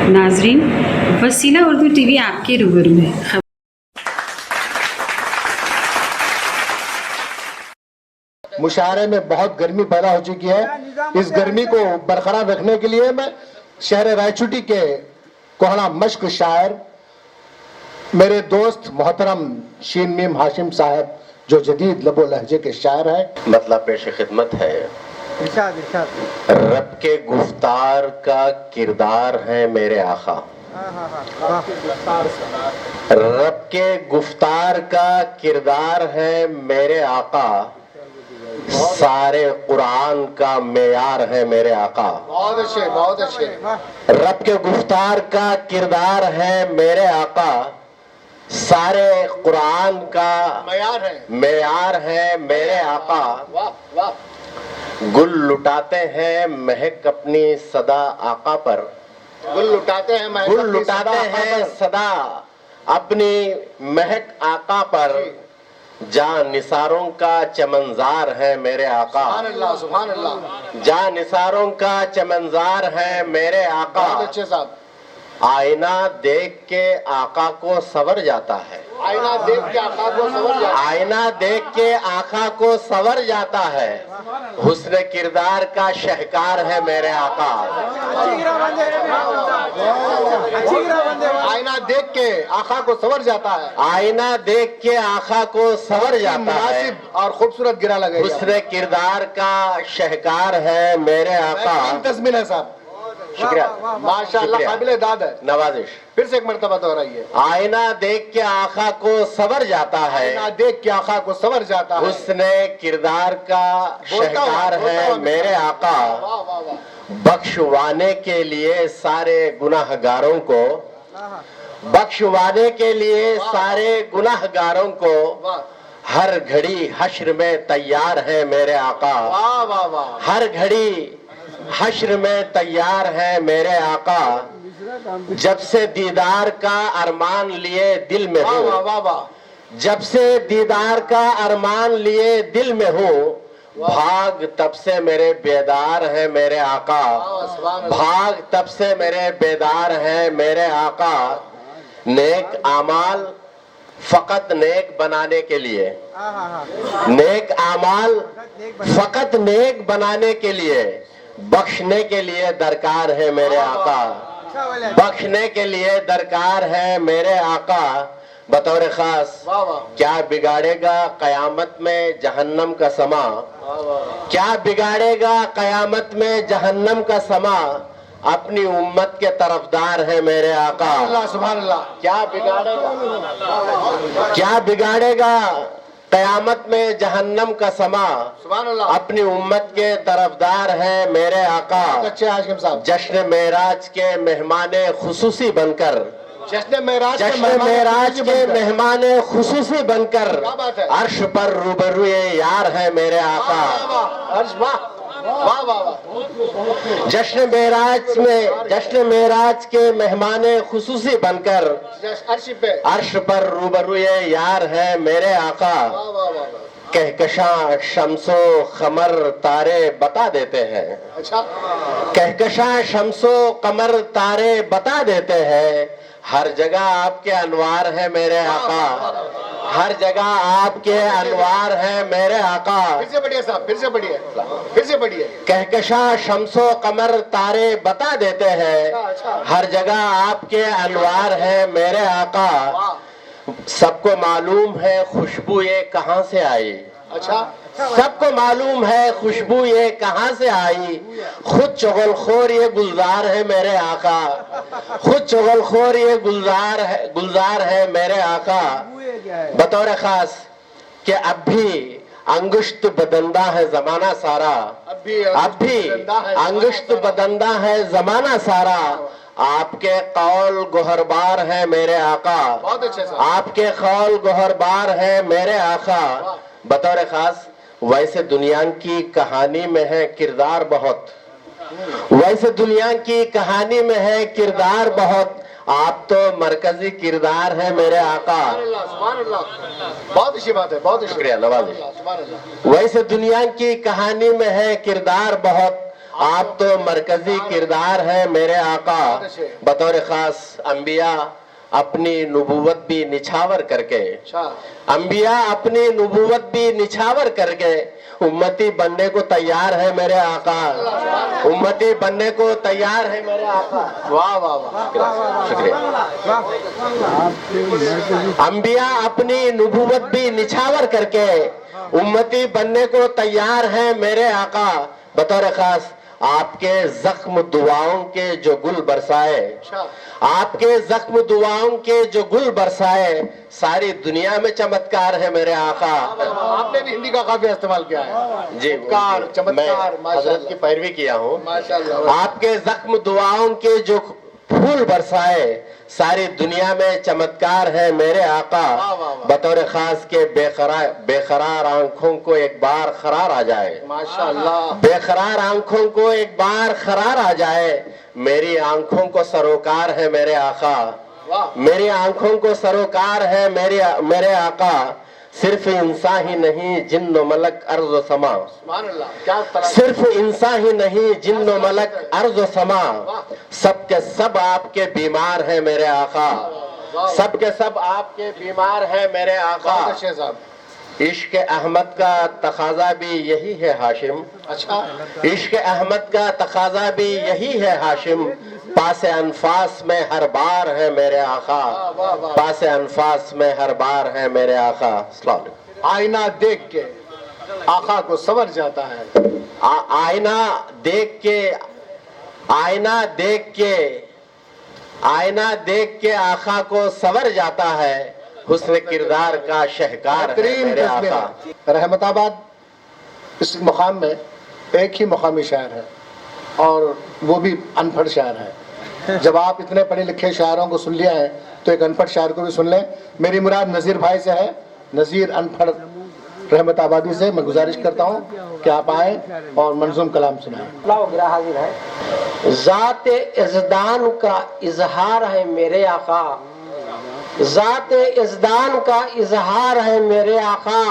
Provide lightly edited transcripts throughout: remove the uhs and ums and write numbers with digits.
नाजरीन, वसीला उर्दू टीवी आपके रूबरू है। मुशायरे में बहुत गर्मी पैदा हो चुकी है। इस गर्मी को बरकरार रखने के लिए मैं शहर रायचूटी के कोहना मश्क शायर मेरे दोस्त मोहतरम शीन मीम हाशिम साहब जो जदीद लबो लहजे के शायर हैं, मतलब पेश खिदमत है। रब के गुफ्तार का किरदार है मेरे आका। रब के गुफ्तार का किरदार है मेरे आका। सारे कुरान का मेयार है मेरे आका। बहुत अच्छे, बहुत अच्छे। रब के गुफ्तार का किरदार है मेरे आका। सारे कुरान का मेयार है मेरे आका। वाह वाह। गुल लुटाते हैं महक अपनी सदा आका पर। गुल लुटाते हैं महक गुल अपनी लुटाते सदा आका हैं पर। सदा अपनी महक आका पर। जहाँ निसारों का चमनजार है मेरे आका। सुभान अल्लाह, सुभान अल्लाह। जहाँ निसारों का चमनजार है मेरे आका। बहुत अच्छे साहब। आईना देख के आका को सवर जाता है। आईना देख के आका को सवर जाता है। आईना देख के आका को सवर जाता है। हुस्न किरदार का शहकार है मेरे आका। आईना देख के आका को सवर जाता है। आईना देख के आका को सवर जाता है। मुनासिब और खूबसूरत गिरा लगे। हुस्न किरदार का शहकार है मेरे आका। तस्मीन है साहब। शुक्रिया, माशाअल्लाह, काबिल दाद है। नवाजिश। फिर से एक मर्तबा दोहराइए। आईना देख के आका को सवर जाता है। आईना देख के आका को सवर जाता है। हुस्न किरदार का शहकार है मेरे आका। वाह वाह वाह। बख्शवाने के लिए सारे गुनाहगारों को, बख्शवाने के लिए सारे गुनाहगारों को हर घड़ी हश्र में तैयार है मेरे आका। वाह वाह वाह। हर घड़ी हश्र में तैयार है मेरे आका। जब से दीदार का अरमान लिए दिल में वाह वाह हूँ, वाह वाह। जब से दीदार का अरमान लिए दिल में हूँ, भाग तब से मेरे बेदार है मेरे आका। भाग तब से मेरे बेदार है मेरे आका। नेक आमाल फकत नेक बनाने के लिए, नेक आमाल फकत नेक बनाने के लिए, बख्शने के लिए दरकार है मेरे आका। बख्शने के लिए दरकार है मेरे आका। बतौर खास, क्या बिगाड़ेगा कयामत में जहन्नम का समा। क्या बिगाड़ेगा कयामत में जहन्नम का समा। अपनी उम्मत के तरफदार है मेरे आका। सुभान अल्लाह। क्या बिगाड़ेगा, क्या बिगाड़ेगा कयामत में जहन्नम का समा। सुभान अल्लाह। अपनी उम्मत के तरफदार है मेरे आका। अच्छे हाशिम साहब। जश्न मेराज के मेहमाने खुसूसी बनकर, जश्न मेराज के मेहमाने खुसूसी बनकर क्या बात है। अर्श पर रूबरूए यार है मेरे आका। अर्श वाह वाह वाह वाह। जश्न मेराज के मेहमाने खुसूसी बनकर अर्श पे अर्श पर रूबरूए यार है मेरे आका। वाह वाह वाह। कहकशां शम्सो कमर तारे बता देते हैं। अच्छा। कहकशां शम्सो कमर तारे बता देते हैं। हर जगह आपके अनवार है मेरे आका। हर जगह आपके अनवार है मेरे आका। फिर से बढ़िया साहब, फिर से बढ़िया, फिर से बढ़िया। कहकशां शम्सो कमर तारे बता देते हैं। हर जगह आपके अनवार है मेरे आका। सबको मालूम है खुशबू ये कहाँ से आई। अच्छा। सबको मालूम है खुशबू ये कहाँ से आई। खुद चुगलखोर ये गुलजार है मेरे आका। खुद चुगलखोर ये गुलजार है मेरे आका। बतौर खास कि अब भी अंगुश्त बदंदा है जमाना सारा। अब भी अंगुश्त बदंदा है जमाना सारा। आपके कौल गोहरबार है मेरे आका। बहुत अच्छे साहब। आपके कौल गोहरबार है मेरे आका। बतौर खास, वैसे दुनिया की कहानी में है किरदार बहुत, वैसे दुनिया की कहानी में है किरदार बहुत। आप तो मरकजी किरदार है मेरे आका। बहुत अच्छी बात है, बहुत शुक्रिया नवाजिश। वैसे दुनिया की कहानी में है किरदार बहुत। آپ تو مرکزی کردار ہیں میرے آقا. بطور خاص انبیاء اپنی نبوت بھی نچھاور کر کے امتی بننے کو تیار ہے میرے آقا. امتی بننے کو تیار ہے میرے آقا. واہ واہ واہ. شکریہ. انبیاء اپنی نبوت بھی نچھاور کر کے امتی بننے کو تیار ہیں میرے آقا. بطور خاص آپ کے زخم دعاؤں کے جو گل برسائے, آپ کے زخم دعاؤں کے جو گل برسائے, ساری دنیا میں چمتکار ہے میرے آقا. آپ نے بھی ہندی کا کافی استعمال کیا ہے. جی میں حضرت کی پیروی کیا ہوں. ماشاءاللہ. آپ کے زخم دعاؤں کے جو پھول برسائے, ساری دنیا میں چمتکار ہے میرے آقا. بطور خاص کے بے قرار آنکھوں کو ایک بار قرار آ جائے. ماشاءاللہ. بے قرار آنکھوں کو ایک بار قرار آ جائے. میری آنکھوں کو سروکار ہے میرے آقا. میری آنکھوں کو سروکار ہے میرے آقا. صرف انسان ہی نہیں جن و ملک ارض و سما. صرف انسان ہی نہیں جن و ملک ارض و سما. سب کے سب آپ کے بیمار ہیں میرے آقا. سب کے سب آپ کے بیمار ہیں میرے آقا. عشق احمد کا تقاضا بھی یہی ہے ہاشم. اچھا. عشق احمد کا تقاضا بھی یہی ہے ہاشم. پاس انفاس میں ہر بار ہے میرے آقا. پاس انفاس میں ہر بار ہے میرے آقا. السلام علیکم. آئینہ دیکھ کے آقا کو سنور جاتا ہے. آئینہ دیکھ کے آقا کو سنور جاتا ہے. حسن کردار کا شہکار ہے میرے آقا. رحمت آباد اس مقام میں ایک ہی مقامی شاعر ہے اور وہ بھی ان پڑھ شاعر ہے. جب آپ اتنے پڑھے لکھے شاعروں کو سن لیا ہے تو ایک ان پڑھ شاعر کو بھی سن لیں. میری مراد نذیر بھائی سے ہے. نذیر ان پڑھ رحمت آبادی سے میں گزارش کرتا ہوں کہ آپ آئیں اور منظوم کلام سنائیں. ذات ازدان کا اظہار ہے میرے آقا. ذات ازدان کا اظہار ہے میرے آقا.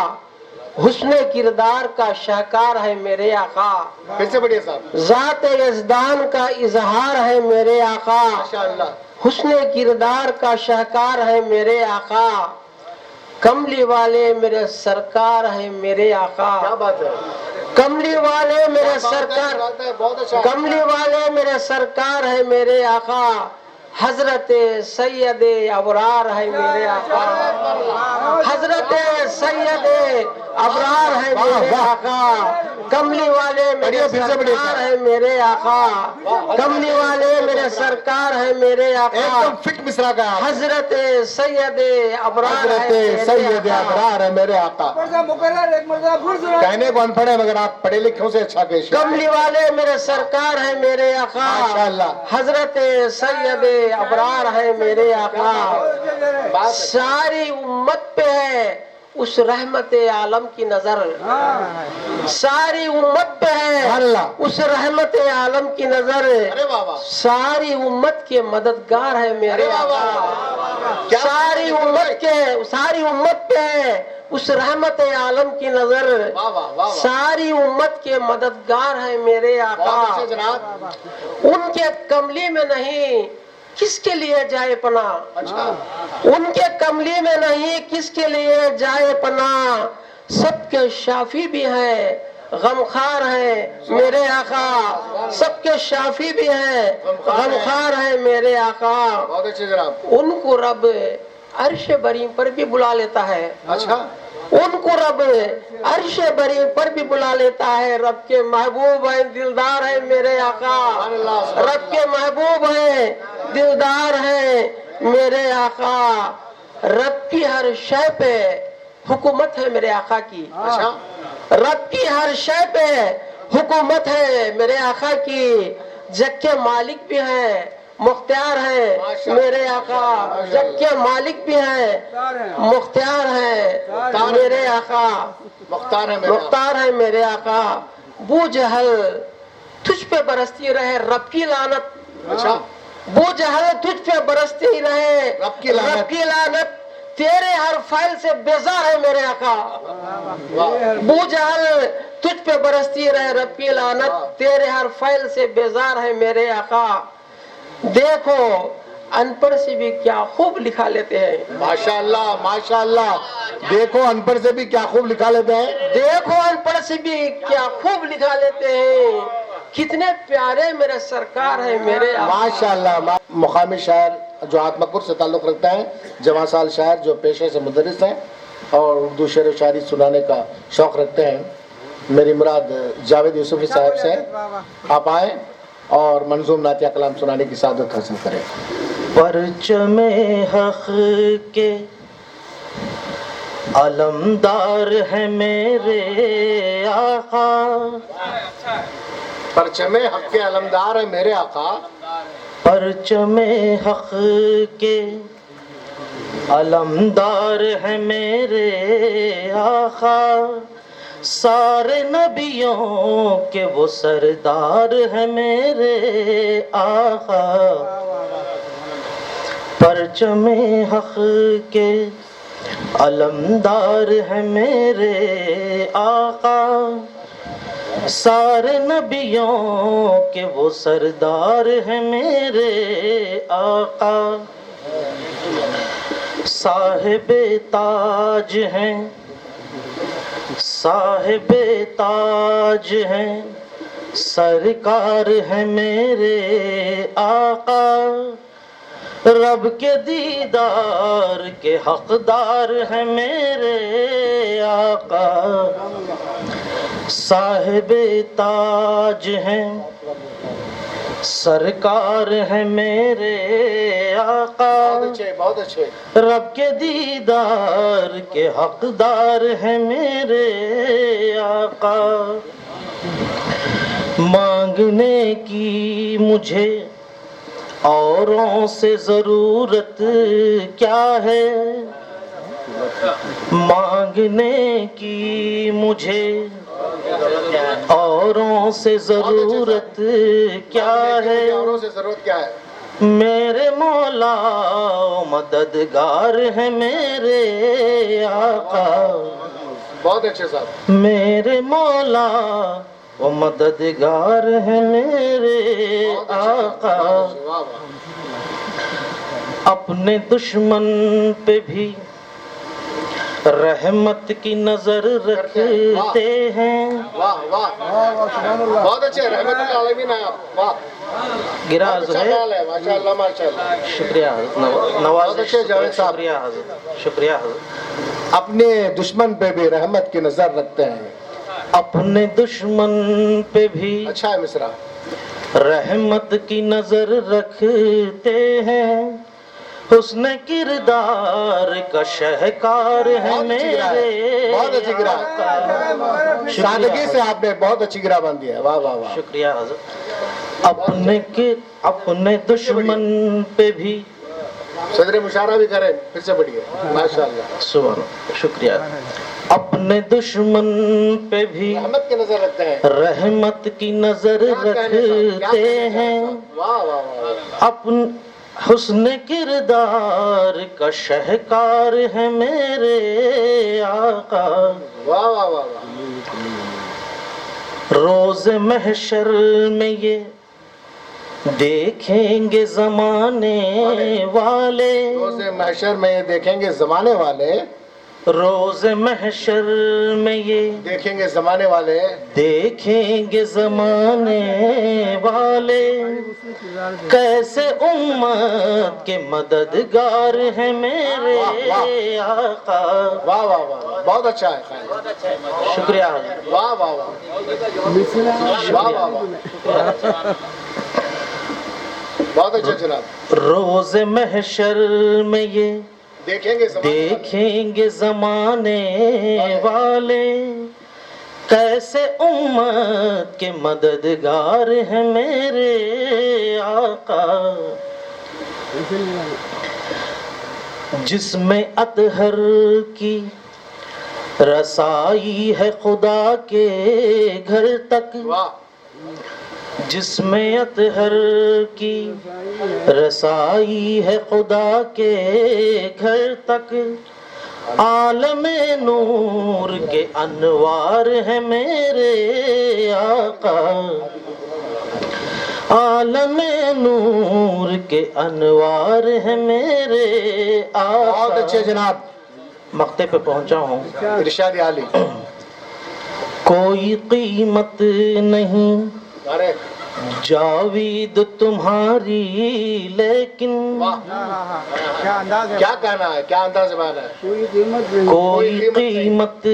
حسن کردار کا شاہکار ہے میرے آقا. پھر سے بڑھیا صاحب. ذات ازدان کا اظہار ہے میرے آقا. ماشاءاللہ. حسن کردار کا شاہکار ہے میرے آقا. کملی والے میرے سرکار ہے میرے آقا. کیا بات ہے. کملی والے میرے سرکار, بہت اچھا. کملی والے میرے سرکار ہے میرے آقا. حضرت سید ابرار ہے میرے آقا. حضرت سید ابرار ہے میرے آقا. کملی والے میرے سرکار ہے میرے آقا. کملی والے میرے سرکار ہے میرے آقا. ایک دم فٹ مصرا کا. حضرت سید ابرار حضرت ہے سید ابرار ہے میرے آقا. کہنے کو ان پڑھ ہے مگر آپ پڑھے لکھوں سے اچھا پیش. کملی والے میرے سرکار ہے میرے آقا. ماشاءاللہ. حضرت سید ابرار ہے میرے آقا. ساری امت پہ ہے اس رحمت عالم کی نظر. ساری امت پہ ہے اس رحمت عالم کی نظر. ساری امت کے مددگار ہے میرے آقا. ساری امت پہ ہے اس رحمت عالم کی نظر. ساری امت کے مددگار ہے میرے آقا. ان کے کملی میں نہیں کس کے لیے جائے پناہ. ان کے کملی میں نہیں کس کے لیے جائے پناہ. سب کے شافی بھی ہیں غمخوار ہیں میرے آقا. سب کے شافی بھی ہیں غمخوار ہیں میرے آقا. ان کو رب عرش بریم پر بھی بلا لیتا ہے. ان کو رب عرش بریم پر بھی بلا لیتا ہے. رب کے محبوب ہیں دلدار ہیں میرے آقا. رب کے محبوب ہیں دلدار ہیں میرے آقا. رب کی ہر شے پہ حکومت ہے میرے آقا کی. رب کی ہر شے پہ حکومت ہے میرے آقا کی. جگ کے مالک بھی ہیں مختار ہیں میرے آقا. جگ کے مالک بھی ہیں مختار ہیں میرے آقا. مختار ہے میرے آقا. بو جہل تجھ پہ برستی رہے رب کی لعنت. بو جہل تجھ پہ برستی رہے رب کی لعنت. تیرے ہر فعل سے بیزار ہے میرے آقا. بو جہل तुझ पे बरसती रहे रब की लानत, तेरे हर फैल से बेजार है मेरे आका। देखो अनपढ़ से भी क्या खूब लिखा लेते हैं, माशाअल्लाह माशाअल्लाह। देखो अनपढ़ से भी क्या खूब लिखा लेते हैं। देखो अनपढ़ से भी क्या खूब लिखा लेते हैं, कितने प्यारे मेरे सरकार है मेरे आका। माशाअल्लाह। मुकामी शायर जो आत्मकूर से ताल्लुक़ रखता है, जवां साल शायर जो पेशे से मुदर्रिस हैं और उर्दू शेर व शायरी सुनाने का शौक़ रखते हैं, मेरी मुराद जावेद यूसुफी साहब से। आप आए और मंजूम नातिया कलाम सुनाने की सादत हासिल करें। परचमे हक़ के अलमदार है मेरे आका, परचमे हक़ के अलमदार है मेरे आका। परचमे हक़ के अलमदार है मेरे आका, सारे नबियों के वो सरदार है मेरे आका। परचमे हक़ के अलमदार है मेरे आका, सारे नबियों के वो सरदार है मेरे आका। साहिबे ताज हैं, साहिबे ताज हैं, सरकार है मेरे आका, रब के दीदार के हकदार है मेरे आका। साहिबे ताज हैं, सरकार है मेरे आका, बहुत अच्छे। रब के दीदार के हकदार है मेरे आका। मांगने की मुझे औरों से ज़रूरत क्या है, मांगने की मुझे औरों से ज़रूरत क्या है, औरों से ज़रूरत क्या है। मेरे मौला मददगार है मेरे आका। बहुत अच्छे साहब। मेरे मौला वो मददगार है मेरे आका। अपने दुश्मन पे भी रहमत की नजर रखते हैं। वाह वाह बहुत अच्छे। रहमतुल आलमीन है आप। वाह गिराज अच्छा है। ख्याल है। माशाअल्लाह माशाअल्लाह। शुक्रिया नवाज, बहुत अच्छे जावेद साहब। शुक्रिया हज़रत, शुक्रिया हज़रत। अपने दुश्मन पे भी रहमत की नजर रखते हैं। अपने दुश्मन पे भी अच्छा है मिसरा। रहमत की नजर रखते हैं, हुस्न किरदार का शहकार है बहुत अच्छी गिरा है, मेरे बहुत अच्छी गिरा है। आका। सादगी से आपने बहुत अच्छी गिरा बांधी है। वाह वाह वाह। शुक्रिया हज़रत। अपने दुश्मन पे भी सदर मुशारा भी करें, फिर से बढ़िए। माशाअल्लाह। सुभान, शुक्रिया। अपने दुश्मन पे भी रहमत की नजर रखते हैं। रहमत की नजर रखते हैं, वाह वाह वाह। अपन हुस्न किरदार का शहकार है मेरे आका। वाह वाह वाह वाह। रोज़ महशर में ये देखेंगे ज़माने वाले, रोज़े महशर में ये देखेंगे ज़माने वाले, रोज़ महशर में ये देखेंगे ज़माने वाले, देखेंगे ज़माने वाले, कैसे उम्मत के मददगार हैं मेरे आका। वाह वाह वाह। बहुत अच्छा है ख्याल। शुक्रिया, वाह वाह वाह। वाह वाह वाह। बहुत अच्छा जनाब। रोज़ महशर में ये देखेंगे ज़माने वाले, कैसे उम्मत के मददगार हैं मेरे आका। जिसमें अतहर की रसाई है खुदा के घर तक, जिसमें अतहर की रसाई है खुदा के घर तक, عالم نور کے انوار ہیں میرے آقا، عالم نور کے انوار ہیں میرے بہت آقا۔ اچھے جناب، مقطع پہ پہنچا ہوں۔ ارشاد عالی۔ کوئی قیمت نہیں ارے جاوید تمہاری، لیکن کیا کہنا ہے، کیا انداز زبان ہے؟ کوئی قیمت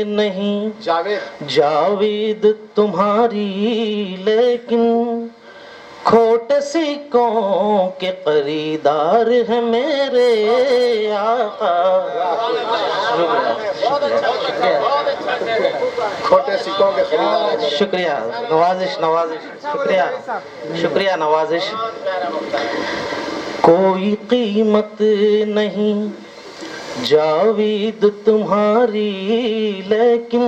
نہیں جاوید جاوید تمہاری، لیکن کھوٹے سکوں کے خریدار ہیں میرے آقا۔ کھوٹے سکوں کے خریدار ہیں۔ شکریہ، نوازش نوازش، شکریہ شکریہ نوازش۔ کوئی قیمت نہیں جاوید تمہاری، لیکن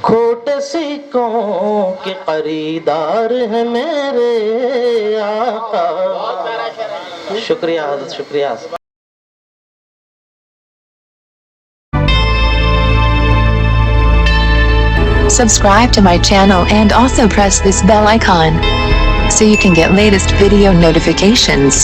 کھوٹے سکوں کے خریدار ہیں میرے آقا۔ شکریہ حضرت، شکریہ۔ Subscribe to my channel and also press this bell icon so you can get latest video notifications.